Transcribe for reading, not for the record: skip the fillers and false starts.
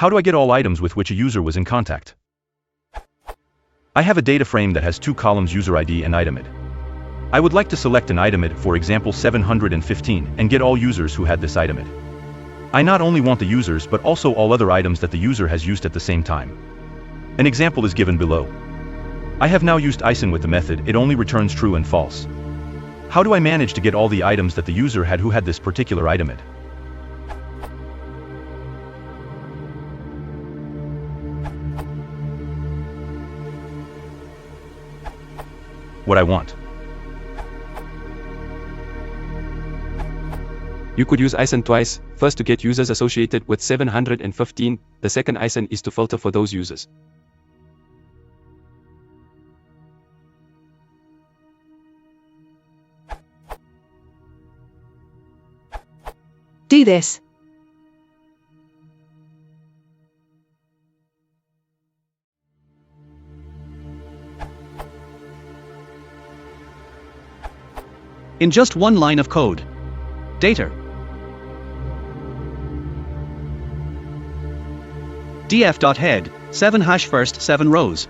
How do I get all items with which a user was in contact? I have a data frame that has two columns, user ID and item ID. I would like to select an item ID, for example 715, and get all users who had this item ID. I not only want the users but also all other items that the user has used at the same time. An example is given below. I have now used ISIN with the method, it only returns true and false. How do I manage to get all the items that the user had who had this particular item ID? What I want. You could use ISIN twice, first to get users associated with 715, the second ISIN is to filter for those users. Do this. In just one line of code. Data. df.head, 7 hash first 7 rows.